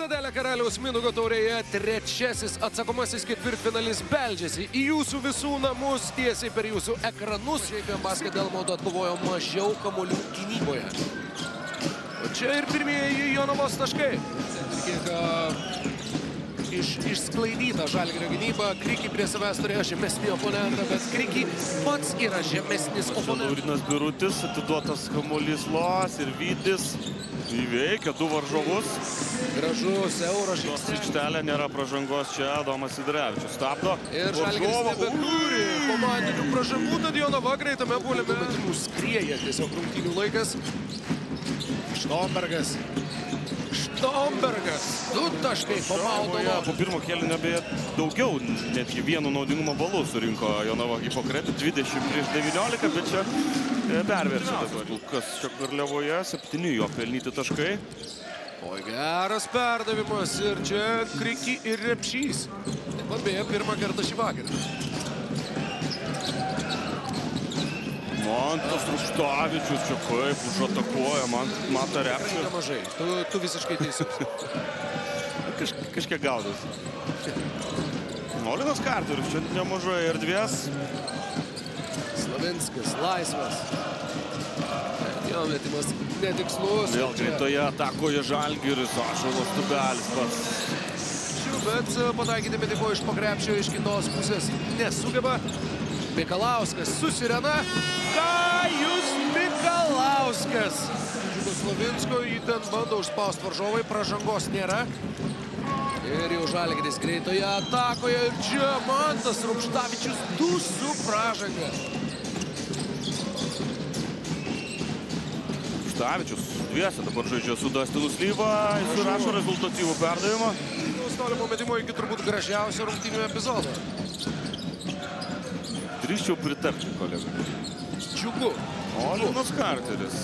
Citadelė Karaliaus Mindaugo taurėje trečiasis atsakomasis ketvirtfinalis beldžiasi į jūsų visų namus tiesiai per jūsų ekranus. Šiaip Basket Delmaudo atkovojo mažiau kamuolių gynyboje. O čia ir pirmieji Jonavos taškai. Kiek išsklaidyta Žalgirio gynyba. Kriki prie savęs turėjo žemesnį oponentą, bet Kriki pats yra žemesnis oponentas. Laurinas Birutis, atiduotas kamuolys Los ir Vytis. Įveikia du varžovus. Gražus euro Aikštelė nėra pražangos čia. Adomas Sidrevičius stabdo. Ir Žalgiris nebeturi komandinių pražangų, tad Jonava greitame puolime metimų skrieja. Tiesiog rungtynių laikas. Štombergas. Du taškai po Maldovo. Po pirmo kėlinio beje daugiau, netgi vienu naudingumo balu surinko Jonava Hipokretų. 20 prieš 19, bet čia perverčia. Kas čia Garliavoje, 7 jo pelnyti taškai. Oi, geras perdavimas ir čia Kriki ir Repšys. Taip pat beje pirmą kartą šį vakarą. Mantas Rukštavičius čia kaip užatakuoja, Mata Repšį. Mažai, tu visiškai teisus. Kažkiek gaudas. Olinas Karteris, čia nemažai erdvės. Slavinskas, laisvas. Jo metimas netikslus. Vėl greitoje atakoje Žalgiris, Ašalas Tubelis pats. Bet pataikyti metiko iš pakrepšio iš kitos pusės nesugeba. Mikalauskas susirena. Kajus Mikalauskas. Slavinsko jį ten bando užspausti varžovai, pražangos nėra. Ir jau Žalgiris greitoje atakoje. Ir čia Mantas Rukštavičius 2 su pražanga. Rukštavičius dviese dabar žaidžia su Dastinu Slyva. Jis surašo rezultatyvų perdavimą. Tolimo metimo iki turbūt gražiausio rungtynių epizodo. Drįsčiau pritarti, kolega. Džiugu. Olinas Karteris.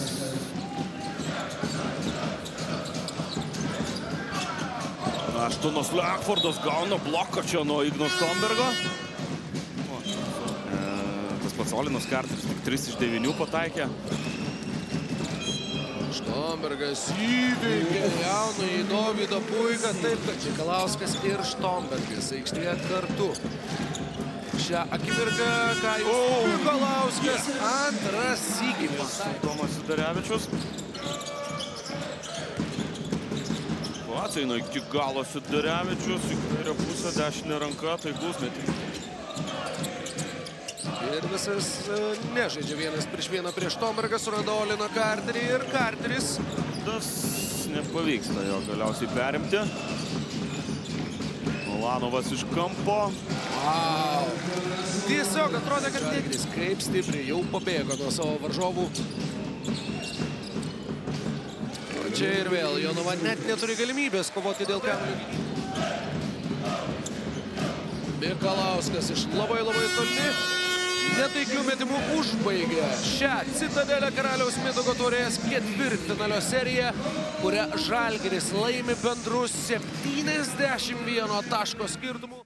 Aštunas Lekfordas gauna bloką čia nuo Igno Štombergo. Tas pats Olinas Karteris tik 3 iš 9 pataikė. Štombergas įveikė jaunąjį Dovydą Puiką, taip kad Mikalauskas ir Štombergas aikštėje kartu. Šią akimirką Kajus Mikalauskas antras sykį pataikė. Tomas Sidarevičius. Pats eina iki galo Sidarevičius, į kairę pusę, dešinę ranką, tai bus metimas. Ir visas nežaidžia vienas prieš vieną prieš Štombergą, suranda Oliną Karterį ir Karteris. Tas nepavyksta jo galiausiai perimti. Mulanovas iš kampo. Wow. Tiesiog atrodė, kad Žalgiris kaip stipriai jau pabėgo nuo savo varžovų. O čia ir vėl Jonava net neturi galimybės kovoti dėl kamuolio. Mikalauskas iš labai toli. Netaiklių metimų užbaigė šią Citadelę Karaliaus Mindaugo taurės ketvirtfinalio seriją, kurią Žalgiris laimi bendru 71 taško skirtumu.